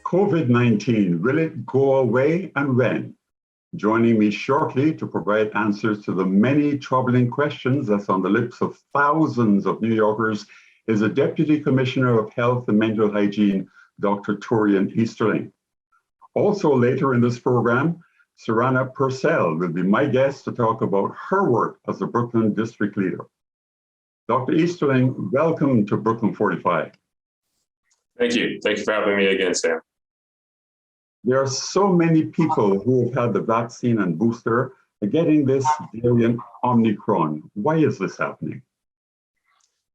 COVID-19, will it go away and when? Joining me shortly to provide answers to the many troubling questions that's on the lips of thousands of New Yorkers is a Deputy Commissioner of Health and Mental Hygiene, Dr. Torian Easterling. Also later in this program, Sarana Purcell will be my guest to talk about her work as a Brooklyn District Leader. Dr. Easterling, welcome to Brooklyn 45. Thank you. Thank you for having me again, Sam. There are so many people who have had the vaccine and booster getting this variant Omicron. Why is this happening?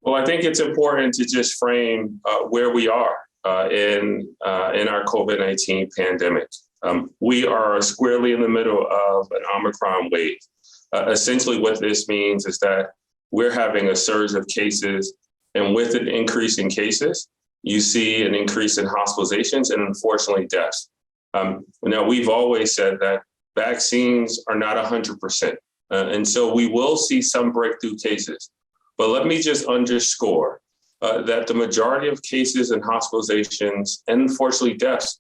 Well, I think it's important to just frame where we are in our COVID-19 pandemic. We are squarely in the middle of an Omicron wave. Essentially, what this means is that we're having a surge of cases, and with an increase in cases, you see an increase in hospitalizations and unfortunately deaths. Now, we've always said that vaccines are not 100%. And so we will see some breakthrough cases. But let me just underscore that the majority of cases and hospitalizations and unfortunately deaths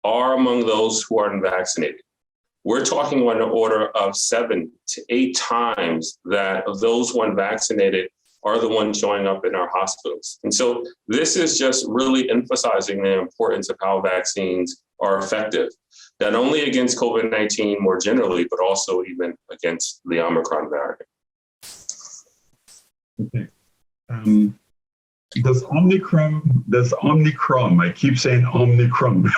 are among those who are unvaccinated. We're talking on the order of 7 to 8 times that of those who are unvaccinated are the ones showing up in our hospitals. And so this is just really emphasizing the importance of how vaccines are effective, not only against COVID-19 more generally, but also even against the Omicron variant. Okay. Does Omicron, I keep saying Omicron,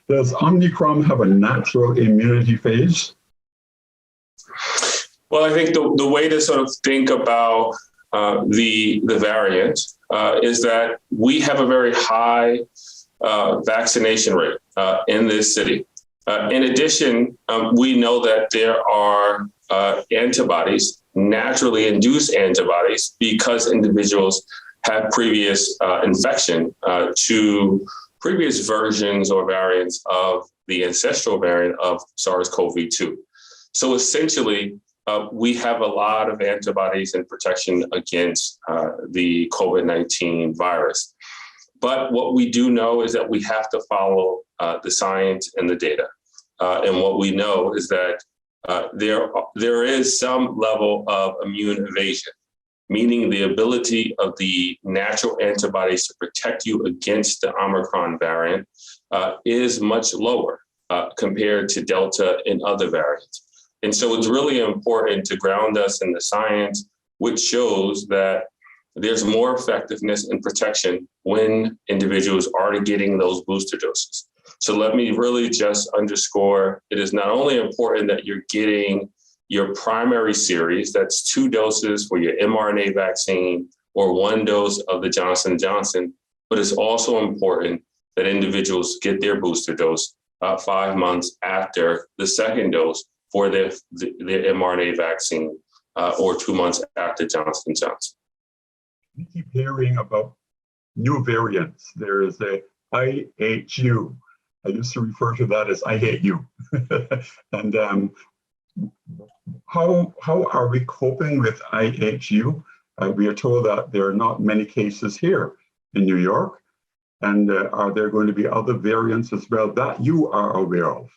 does Omicron have a natural immunity phase? Well, I think the way to sort of think about the variant is that we have a very high vaccination rate in this city. In addition, we know that there are antibodies, naturally induced antibodies, because individuals have previous infection to previous versions or variants of the ancestral variant of SARS-CoV-2. So essentially, we have a lot of antibodies and protection against the COVID-19 virus. But what we do know is that we have to follow the science and the data. And what we know is that there is some level of immune evasion, meaning the ability of the natural antibodies to protect you against the Omicron variant is much lower compared to Delta and other variants. And so it's really important to ground us in the science, which shows that there's more effectiveness and protection when individuals are getting those booster doses. So let me really just underscore, it is not only important that you're getting your primary series, that's 2 doses for your mRNA vaccine or 1 dose of the Johnson & Johnson, but it's also important that individuals get their booster dose 5 months after the second dose for their mRNA vaccine or 2 months after Johnson & Johnson. We keep hearing about new variants. There is a IHU. I used to refer to that as I hate you. And how are we coping with IHU? We are told that there are not many cases here in New York. And are there going to be other variants as well that you are aware of?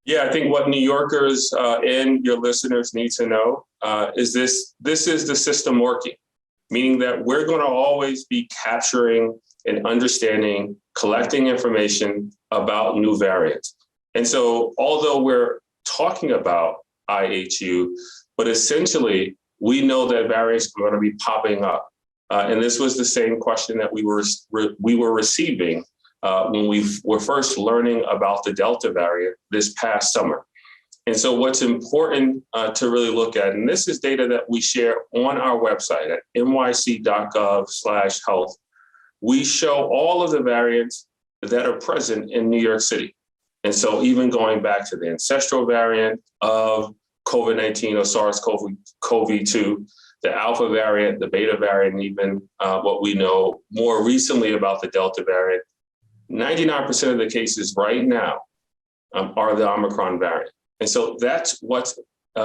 Yeah, I think what New Yorkers and your listeners need to know is this is the system working, meaning that we're going to always be capturing and understanding, collecting information about new variants. And so although we're talking about IHU, but essentially we know that variants are going to be popping up. And this was the same question that we were receiving when we were first learning about the Delta variant this past summer. And so what's important to really look at, and this is data that we share on our website at nyc.gov/health, we show all of the variants that are present in New York City. And so even going back to the ancestral variant of COVID-19 or SARS-CoV-2, the Alpha variant, the Beta variant, and even what we know more recently about the Delta variant, 99% of the cases right now are the Omicron variant. And so that's what's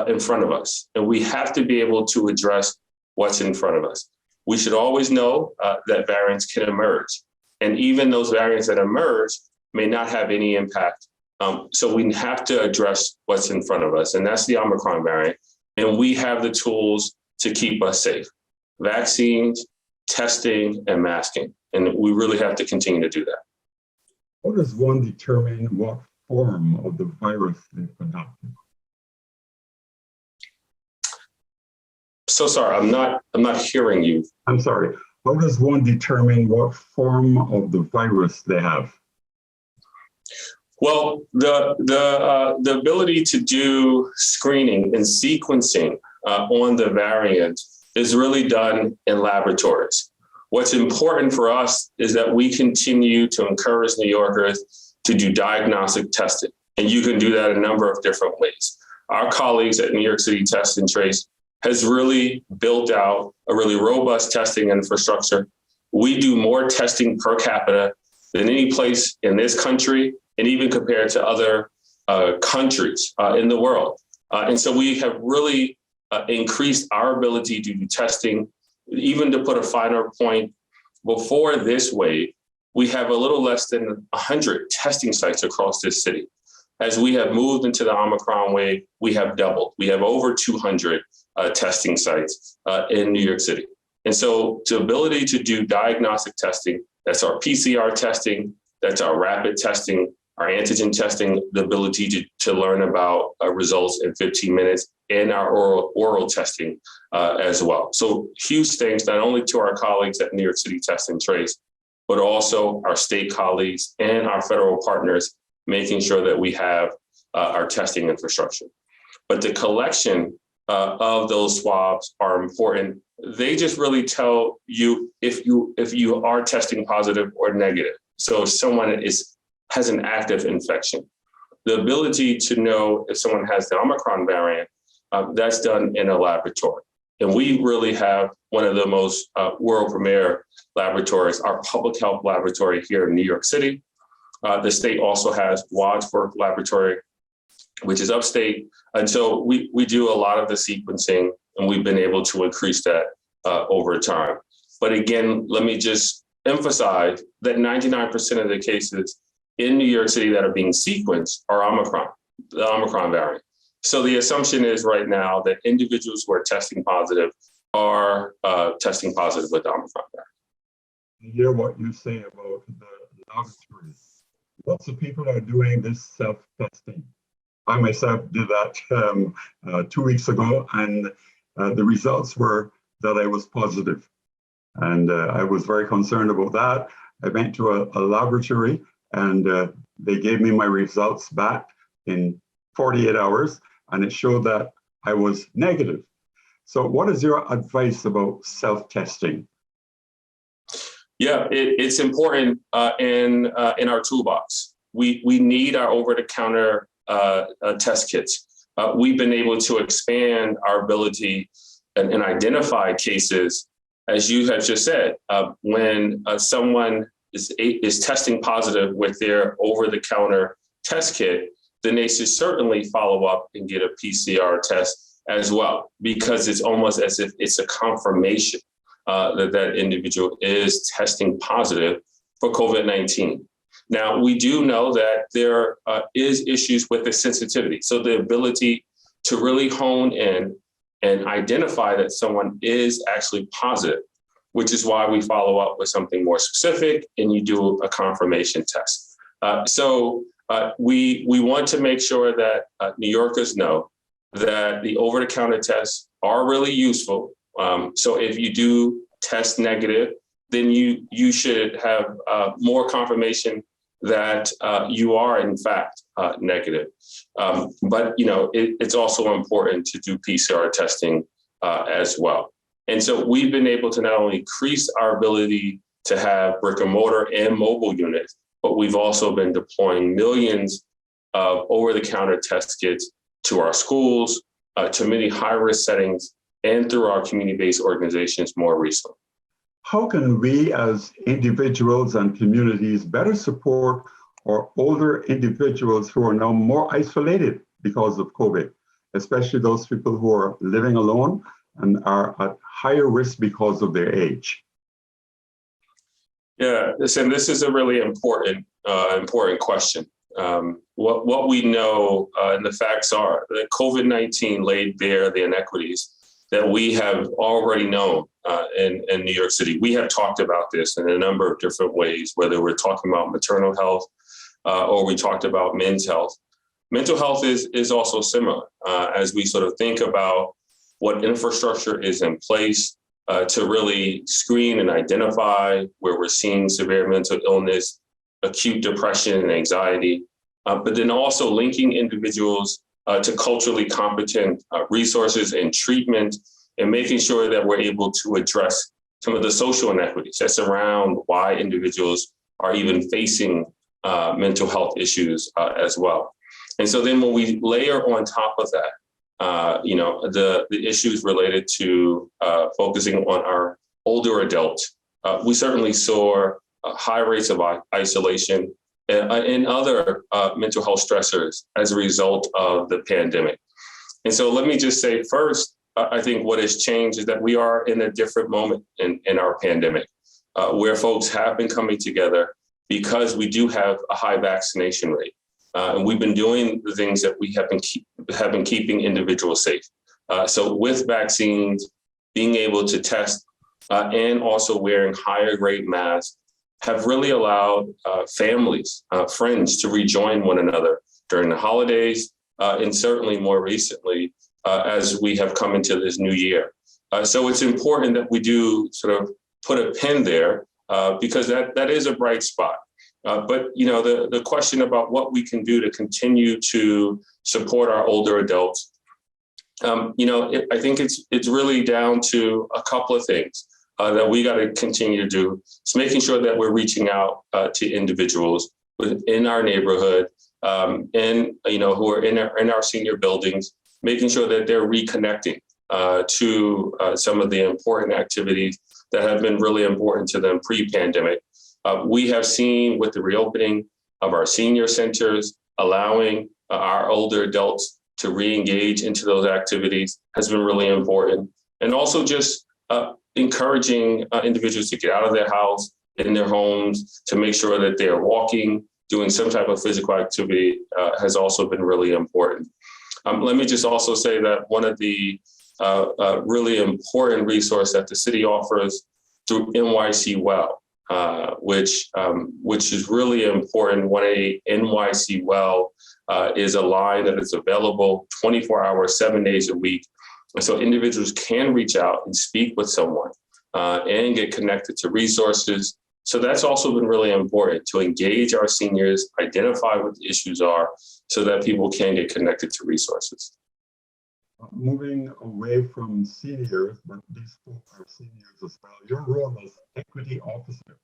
in front of us. And we have to be able to address what's in front of us. We should always know that variants can emerge. And even those variants that emerge may not have any impact. So we have to address what's in front of us, and that's the Omicron variant. And we have the tools to keep us safe: vaccines, testing, and masking. And we really have to continue to do that. How does one determine what form of the virus they've adopted? So sorry, I'm not hearing you. I'm sorry. How does one determine what form of the virus they have? Well, the ability to do screening and sequencing on the variant is really done in laboratories. What's important for us is that we continue to encourage New Yorkers to do diagnostic testing, and you can do that a number of different ways. Our colleagues at New York City Test and Trace has really built out a really robust testing infrastructure. We do more testing per capita than any place in this country, and even compared to other countries in the world. And so we have really increased our ability to do testing. Even to put a finer point, before this wave, we have a little less than 100 testing sites across this city. As we have moved into the Omicron wave, we have doubled. We have over 200 testing sites in New York City. And so the ability to do diagnostic testing, that's our PCR testing, that's our rapid testing, our antigen testing, the ability to learn about results in 15 minutes, and our oral testing as well. So huge thanks not only to our colleagues at New York City Test and Trace, but also our state colleagues and our federal partners, making sure that we have our testing infrastructure. But the collection of those swabs are important. They just really tell you if you are testing positive or negative. So if someone has an active infection, the ability to know if someone has the Omicron variant, that's done in a laboratory. And we really have one of the most world premier laboratories, our public health laboratory here in New York City. The state also has Wadsworth Laboratory, which is upstate. And so we do a lot of the sequencing, and we've been able to increase that over time. But again, let me just emphasize that 99% of the cases in New York City that are being sequenced are Omicron, the Omicron variant. So the assumption is right now that individuals who are testing positive are testing positive with the Omicron variant. I hear what you say about the laboratories. Lots of people are doing this self-testing. I myself did that 2 weeks ago, and the results were that I was positive. And I was very concerned about that. I went to a laboratory, and they gave me my results back in 48 hours, and it showed that I was negative. So what is your advice about self-testing? Yeah, it's important in our toolbox. We need our over-the-counter test kits. We've been able to expand our ability and identify cases, as you have just said, when someone is testing positive with their over-the-counter test kit, then they should certainly follow up and get a PCR test as well, because it's almost as if it's a confirmation that individual is testing positive for COVID-19. Now, we do know that there is issues with the sensitivity. So the ability to really hone in and identify that someone is actually positive, which is why we follow up with something more specific and you do a confirmation test. So we want to make sure that New Yorkers know that the over-the-counter tests are really useful. So if you do test negative, then you should have more confirmation that you are in fact negative. But it's also important to do PCR testing as well. And so we've been able to not only increase our ability to have brick and mortar and mobile units, but we've also been deploying millions of over-the-counter test kits to our schools, to many high-risk settings, and through our community-based organizations more recently. How can we as individuals and communities better support our older individuals who are now more isolated because of COVID, especially those people who are living alone and are at higher risk because of their age? Yeah, listen, this is a really important question. What we know and the facts are that COVID-19 laid bare the inequities that we have already known in New York City. We have talked about this in a number of different ways, whether we're talking about maternal health or we talked about men's health. Mental health is also similar as we sort of think about what infrastructure is in place to really screen and identify where we're seeing severe mental illness, acute depression and anxiety, but then also linking individuals to culturally competent resources and treatment, and making sure that we're able to address some of the social inequities that surround why individuals are even facing mental health issues as well. And so then when we layer on top of that, the issues related to focusing on our older adults, we certainly saw high rates of isolation and other mental health stressors as a result of the pandemic. And so let me just say first, I think what has changed is that we are in a different moment in our pandemic, where folks have been coming together because we do have a high vaccination rate. And we've been doing the things that we have been keeping individuals safe. So with vaccines, being able to test and also wearing higher grade masks have really allowed families, friends to rejoin one another during the holidays and certainly more recently as we have come into this new year. So it's important that we do sort of put a pin there because that is a bright spot. But the question about what we can do to continue to support our older adults, I think it's really down to a couple of things that we got to continue to do. It's making sure that we're reaching out to individuals within our neighborhood and who are in our senior buildings, making sure that they're reconnecting to some of the important activities that have been really important to them pre-pandemic. We have seen with the reopening of our senior centers, allowing our older adults to re-engage into those activities has been really important. And also just encouraging individuals to get out of their house, in their homes, to make sure that they're walking, doing some type of physical activity has also been really important. Let me just also say that one of the really important resource that the city offers through NYC Well, which is really important. 1-8 NYC Well is a line that is available 24 hours, 7 days a week. And so individuals can reach out and speak with someone and get connected to resources. So that's also been really important to engage our seniors, identify what the issues are so that people can get connected to resources. Moving away from seniors, but these folks are seniors as well, your role as equity officer,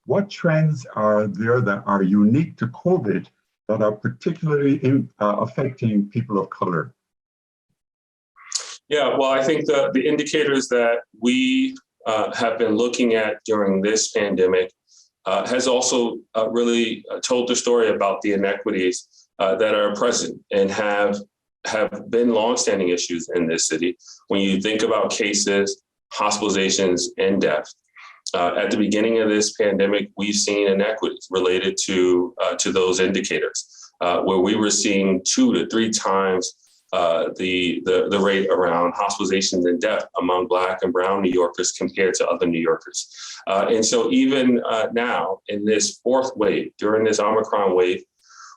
what trends are there that are unique to COVID that are particularly affecting people of color? Yeah, well, I think the indicators that we have been looking at during this pandemic has also really told the story about the inequities that are present and have been longstanding issues in this city. When you think about cases, hospitalizations, and deaths, at the beginning of this pandemic, we've seen inequities related to those indicators, where we were seeing 2 to 3 times the rate around hospitalizations and death among Black and Brown New Yorkers compared to other New Yorkers. And so even now in this 4th wave, during this Omicron wave,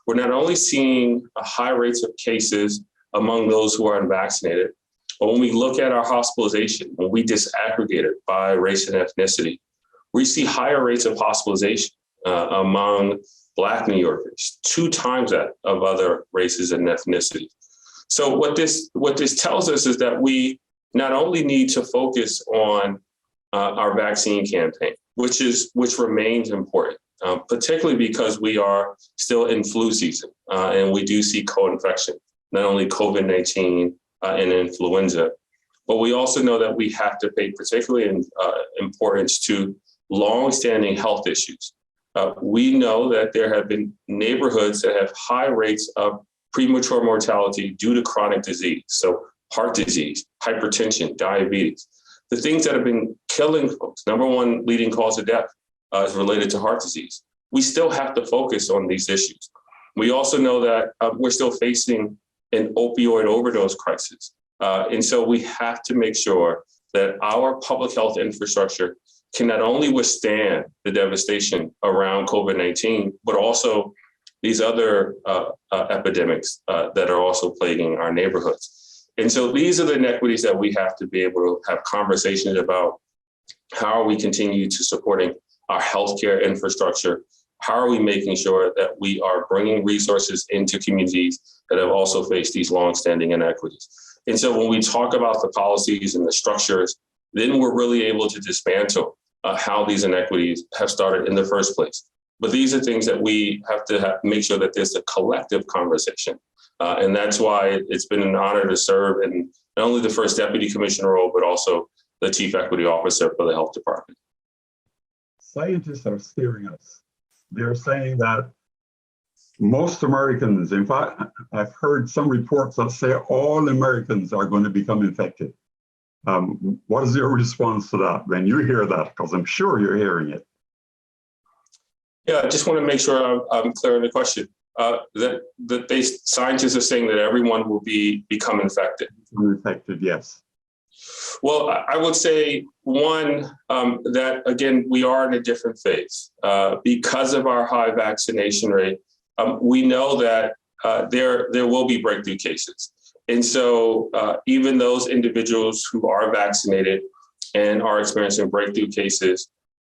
we're not only seeing high rates of cases among those who are unvaccinated, but when we look at our hospitalization, when we disaggregate it by race and ethnicity, we see higher rates of hospitalization among Black New Yorkers, 2 times that of other races and ethnicities. So what this tells us is that we not only need to focus on our vaccine campaign, which remains important, particularly because we are still in flu season and we do see co-infection, not only COVID-19 and influenza, but we also know that we have to pay particularly importance to long-standing health issues. We know that there have been neighborhoods that have high rates of premature mortality due to chronic disease. So heart disease, hypertension, diabetes, the things that have been killing folks, number 1 leading cause of death is related to heart disease. We still have to focus on these issues. We also know that we're still facing an opioid overdose crisis. And so we have to make sure that our public health infrastructure can not only withstand the devastation around COVID-19, but also these other epidemics that are also plaguing our neighborhoods. And so these are the inequities that we have to be able to have conversations about. How are we continue to supporting our healthcare infrastructure? How are we making sure that we are bringing resources into communities that have also faced these longstanding inequities? And so when we talk about the policies and the structures, then we're really able to dismantle how these inequities have started in the first place. But these are things that we have to make sure that there's a collective conversation. And that's why it's been an honor to serve in not only the first deputy commissioner role, but also the chief equity officer for the health department. Scientists are scaring us. They're saying that most Americans, in fact, I've heard some reports that say all Americans are going to become infected. What is your response to that when you hear that? Because I'm sure you're hearing it. Yeah, I just want to make sure I'm clear on the question. Scientists are saying that everyone will become infected. Infected, yes. Well, I would say, one, that, again, we are in a different phase. Because of our high vaccination rate, we know that there will be breakthrough cases. And so even those individuals who are vaccinated and are experiencing breakthrough cases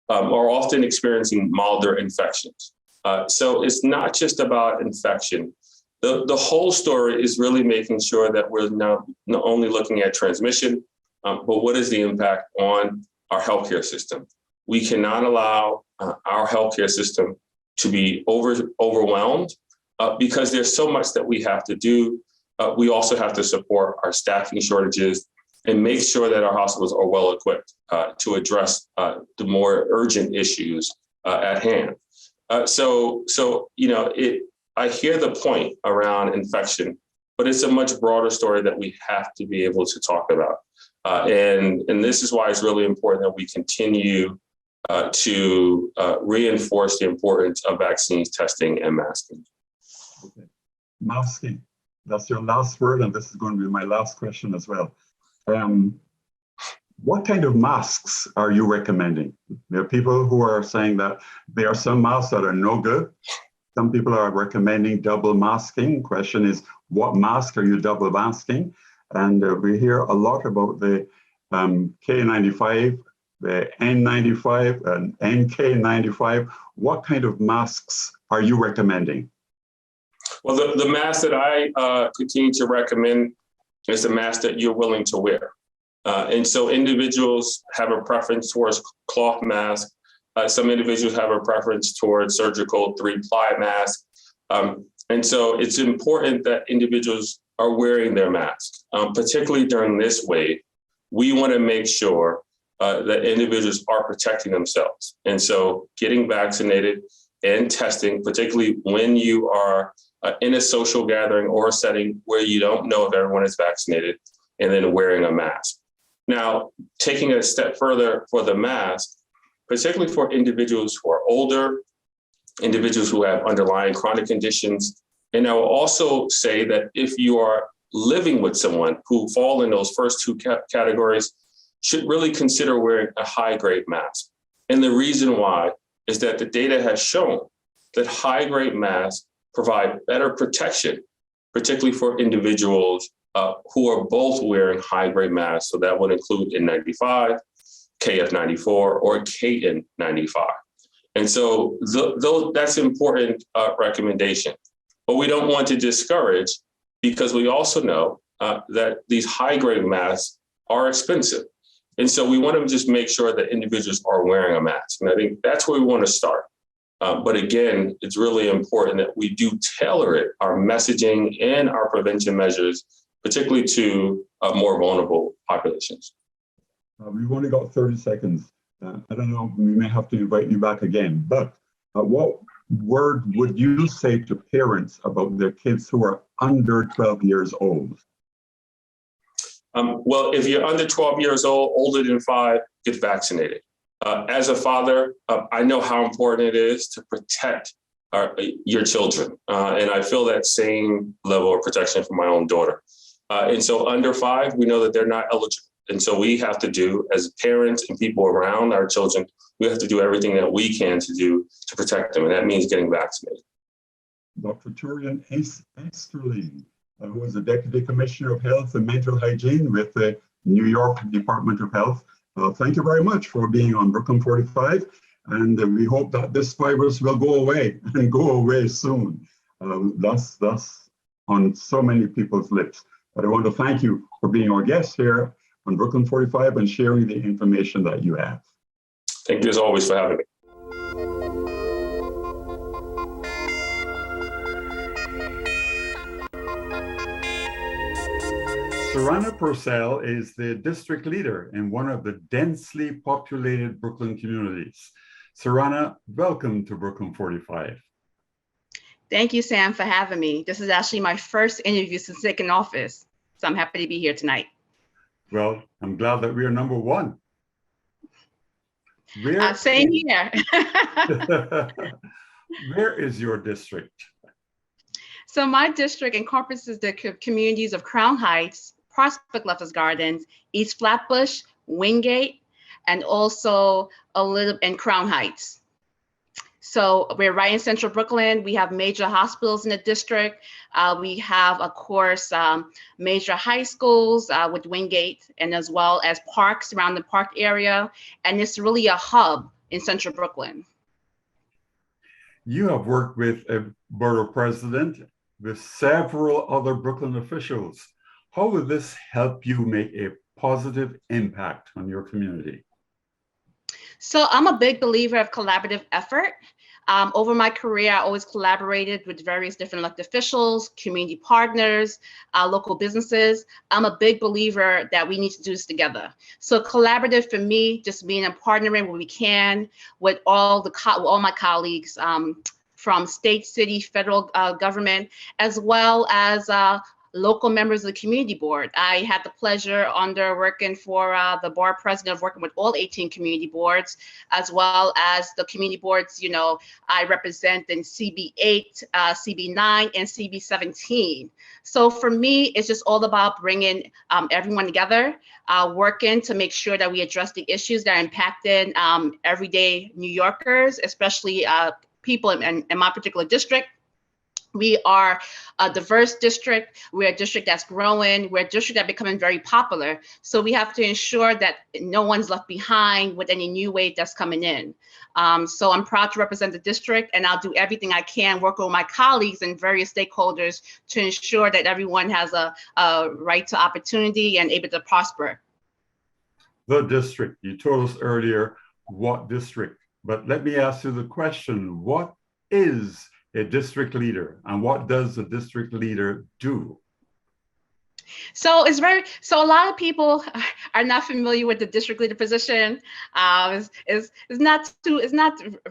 are often experiencing milder infections. So it's not just about infection. The whole story is really making sure that we're now not only looking at transmission, but what is the impact on our healthcare system? We cannot allow our healthcare system to be overwhelmed because there's so much that we have to do. We also have to support our staffing shortages and make sure that our hospitals are well equipped to address the more urgent issues at hand. So I hear the point around infection, but it's a much broader story that we have to be able to talk about. And this is why it's really important that we continue to reinforce the importance of vaccines, testing, and masking. Okay. Masking, that's your last word, and this is going to be my last question as well. What kind of masks are you recommending? There are people who are saying that there are some masks that are no good. Some people are recommending double masking. Question is, what mask are you double masking? And we hear a lot about the K95, the N95, and NK95. What kind of masks are you recommending? Well, the mask that I continue to recommend is the mask that you're willing to wear. And so individuals have a preference towards cloth masks. Some individuals have a preference towards surgical 3-ply masks. And so it's important that individuals are wearing their masks, particularly during this wave. We want to make sure that individuals are protecting themselves. And so getting vaccinated and testing, particularly when you are in a social gathering or a setting where you don't know if everyone is vaccinated, and then wearing a mask. Now, taking it a step further for the mask, particularly for individuals who are older, individuals who have underlying chronic conditions. And I will also say that if you are living with someone who fall in those first two categories, should really consider wearing a high-grade mask. And the reason why is that the data has shown that high-grade masks provide better protection, particularly for individuals who are both wearing high-grade masks. So that would include N95, KF94, or KN95. And so that's an important recommendation. But we don't want to discourage, because we also know that these high-grade masks are expensive. And so we want to just make sure that individuals are wearing a mask. And I think that's where we want to start. But again, it's really important that we do tailor it, our messaging and our prevention measures, particularly to more vulnerable populations. We've only got 30 seconds. I don't know, we may have to invite you back again, but what word would you say to parents about their kids who are under 12 years old? Well, if you're under 12 years old, older than 5, get vaccinated. As a father, I know how important it is to protect your children. And I feel that same level of protection for my own daughter. And so under 5, we know that they're not eligible. And so we have to do, as parents and people around our children, we have to do everything that we can to do to protect them. And that means getting vaccinated. Dr. Torian Easterling, who is the Deputy Commissioner of Health and Mental Hygiene with the New York Department of Health. Thank you very much for being on Brooklyn 45. And we hope that this virus will go away and go away soon. That's on so many people's lips. But I want to thank you for being our guest here on Brooklyn 45 and sharing the information that you have. Thank you as always for having me. Sarana Purcell is the district leader in one of the densely populated Brooklyn communities. Sarana, welcome to Brooklyn 45. Thank you, Sam, for having me. This is actually my first interview since taking office, so I'm happy to be here tonight. Well, I'm glad that we are number 1. Same here. Where is your district? So my district encompasses the communities of Crown Heights, Prospect Leftis Gardens, East Flatbush, Wingate, and also a little in Crown Heights. So we're right in central Brooklyn. We have major hospitals in the district. We have, of course, major high schools with Wingate, and as well as parks around the park area. And it's really a hub in central Brooklyn. You have worked with a borough president, with several other Brooklyn officials. How will this help you make a positive impact on your community? So I'm a big believer of collaborative effort. Over my career, I always collaborated with various different elected officials, community partners, local businesses. I'm a big believer that we need to do this together. So collaborative for me just means I'm partnering where we can with all my colleagues from state, city, federal government, as well as local members of the community board. I had the pleasure under working for the board president of working with all 18 community boards, as well as the community boards, I represent in CB8, CB9, and CB17. So for me, it's just all about bringing everyone together, working to make sure that we address the issues that are impacting everyday New Yorkers, especially people in my particular district. We are a diverse district. We're a district that's growing. We're a district that's becoming very popular. So we have to ensure that no one's left behind with any new wave that's coming in. So I'm proud to represent the district, and I'll do everything I can, work with my colleagues and various stakeholders to ensure that everyone has a right to opportunity and able to prosper. The district, you told us earlier what district, but let me ask you the question, what is a district leader, and what does a district leader do? So a lot of people are not familiar with the district leader position. It's not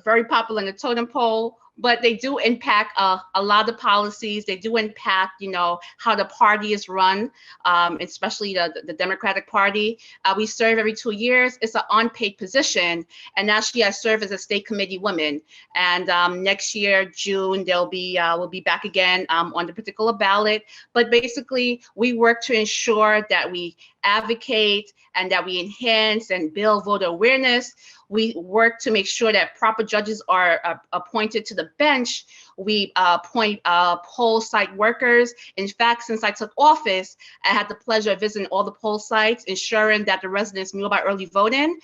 very popular in the totem pole, but they do impact a lot of policies. They do impact, how the party is run, especially the Democratic Party. We serve every 2 years. It's an unpaid position, and actually I serve as a state committee woman. And next year, June, we'll be back again on the particular ballot. But basically, we work to ensure that we advocate and that we enhance and build voter awareness. We work to make sure that proper judges are appointed to the bench. We appoint poll site workers. In fact, since I took office, I had the pleasure of visiting all the poll sites, ensuring that the residents knew about early voting.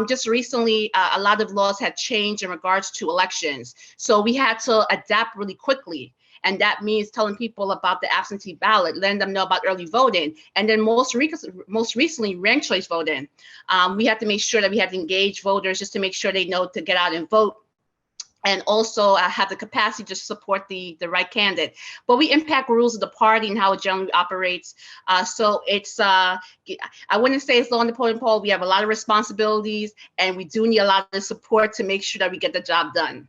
Just recently, a lot of laws had changed in regards to elections. So we had to adapt really quickly. And that means telling people about the absentee ballot, letting them know about early voting, and then most recently, ranked choice voting. We have to make sure that we have engaged voters just to make sure they know to get out and vote, and also have the capacity to support the right candidate. But we impact rules of the party and how it generally operates. So it's, I wouldn't say it's low on the totem pole. We have a lot of responsibilities, and we do need a lot of support to make sure that we get the job done.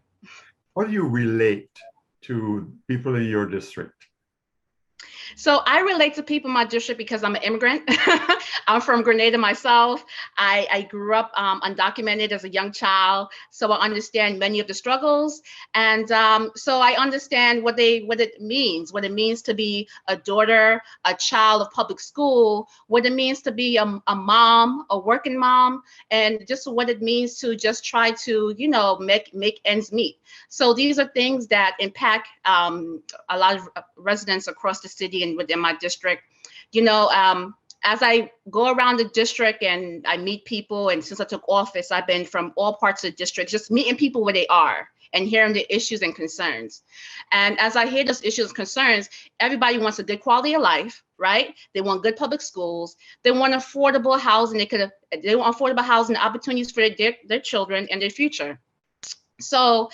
How do you relate to people in your district? So I relate to people in my district because I'm an immigrant. I'm from Grenada myself. I grew up undocumented as a young child, so I understand many of the struggles, and so I understand what it means to be a daughter, a child of public school, what it means to be a mom, a working mom, and just what it means to just try to make ends meet. So these are things that impact a lot of residents across the city and within my district. As I go around the district and I meet people, and since I took office, I've been from all parts of the district, just meeting people where they are and hearing the issues and concerns. And as I hear those issues and concerns, everybody wants a good quality of life, right? They want good public schools. They want affordable housing. They want affordable housing opportunities for their children and their future. So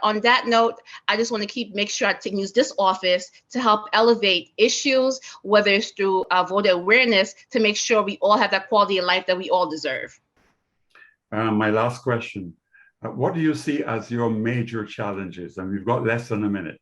on that note, I just want to make sure I use this office to help elevate issues, whether it's through voter awareness, to make sure we all have that quality of life that we all deserve. My last question, what do you see as your major challenges? And we've got less than a minute.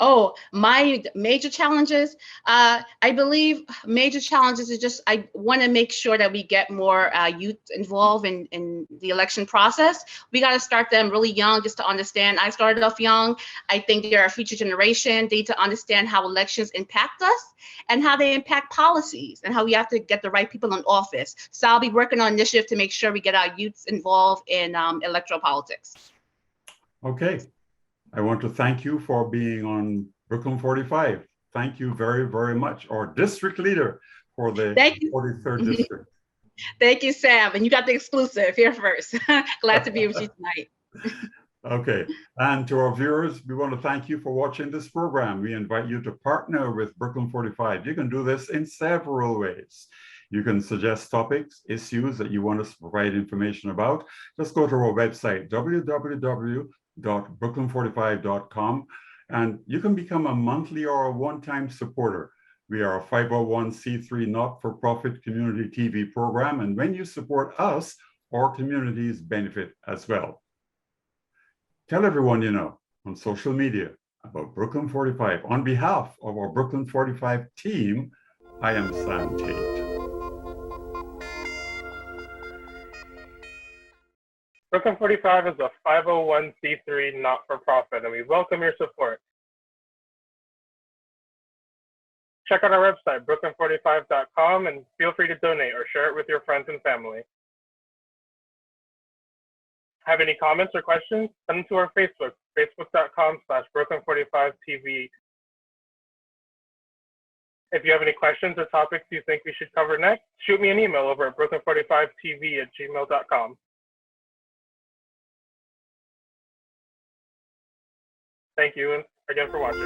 Oh, my major challenges. I believe major challenges is just I want to make sure that we get more youth involved in the election process. We got to start them really young just to understand. I started off young. I think they're our future generation. They need to understand how elections impact us and how they impact policies and how we have to get the right people in office. So I'll be working on initiative to make sure we get our youths involved in electoral politics. Okay. I want to thank you for being on Brooklyn 45. Thank you very, very much. Our district leader for the 43rd District. Thank you, Sam. And you got the exclusive here first. Glad to be with you tonight. Okay. And to our viewers, we want to thank you for watching this program. We invite you to partner with Brooklyn 45. You can do this in several ways. You can suggest topics, issues that you want us to provide information about. Just go to our website, www.brooklyn45.com, and you can become a monthly or a one-time supporter. We are a 501c3 not-for-profit community TV program, and when you support us, our communities benefit as well. Tell everyone you know on social media about Brooklyn 45. On behalf of our Brooklyn 45 team, I am Sam Taitt. Brooklyn 45 is a 501c3 not-for-profit, and we welcome your support. Check out our website, brooklyn45.com, and feel free to donate or share it with your friends and family. Have any comments or questions? Send them to our Facebook, facebook.com/brooklyn45tv. If you have any questions or topics you think we should cover next, shoot me an email over at brooklyn45tv@gmail.com. Thank you again for watching.